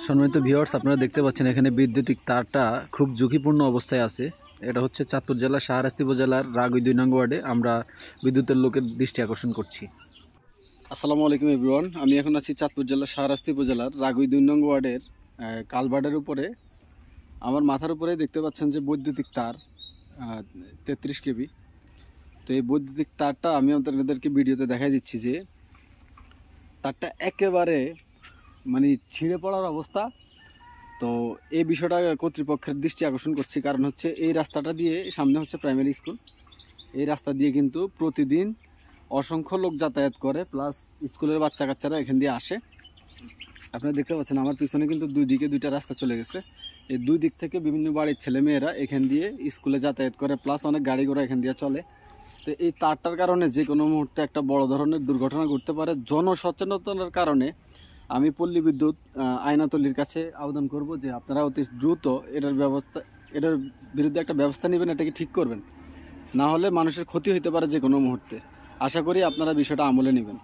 সম্মানিত ভিউয়ার্স, আপনারা দেখতে পাচ্ছেন এখানে বৈদ্যুতিক তারটা খুব ঝুঁকিপূর্ণ অবস্থায় আছে। এটা হচ্ছে চাঁদপুর জেলার শাহরাস্তি উপজেলার রাগুই 2 নং ওয়ার্ডে। আমরা বিদ্যুতের লোকের দৃষ্টি আকর্ষণ করছি। আসসালামু আলাইকুম এভরিওয়ান, আমি এখন আছি চাঁদপুর জেলার শাহরাস্তি উপজেলার রাগুই 2 নং ওয়ার্ডের কালভার্টের উপরে। আমার মাথার উপরে দেখতে পাচ্ছেন যে বৈদ্যুতিক তার 33 কেবি। তো এই বৈদ্যুতিক তারটা আমি আপনাদেরকে ভিডিওতে দেখাই দিচ্ছি যে তারটা একেবারে মানে ছিঁড়ে পড়ার অবস্থা। তো এই বিষয়টা কর্তৃপক্ষের দৃষ্টি আকর্ষণ করছি, কারণ হচ্ছে এই রাস্তাটা দিয়ে সামনে হচ্ছে প্রাইমারি স্কুল। এই রাস্তা দিয়ে কিন্তু প্রতিদিন অসংখ্য লোক যাতায়াত করে, প্লাস স্কুলের বাচ্চা কাচ্চারা এখান দিয়ে আসে। আপনারা দেখতে পাচ্ছেন আমার পিছনে কিন্তু দুই দিকে দুইটা রাস্তা চলে গেছে। এই দুই দিক থেকে বিভিন্ন বাড়ির ছেলেমেয়েরা এখান দিয়ে স্কুলে যাতায়াত করে, প্লাস অনেক গাড়ি ঘোড়া এখান দিয়ে চলে। তো এই তারটার কারণে যে কোনো মুহূর্তে একটা বড় ধরনের দুর্ঘটনা ঘটতে পারে। জনসচেতনতার কারণে আমি পল্লী বিদ্যুৎ আইনাতলির কাছে আবেদন করব যে আপনারা অতি দ্রুত এটার বিরুদ্ধে একটা ব্যবস্থা নেবেন, এটাকে ঠিক করবেন। না হলে মানুষের ক্ষতি হতে পারে যে কোনো মুহূর্তে। আশা করি আপনারা বিষয়টা আমলে নেবেন।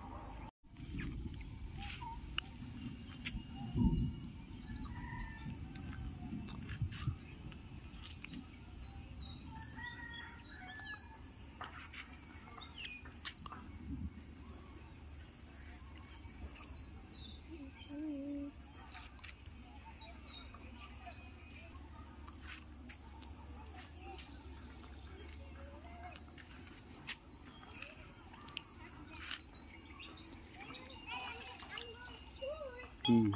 হুম।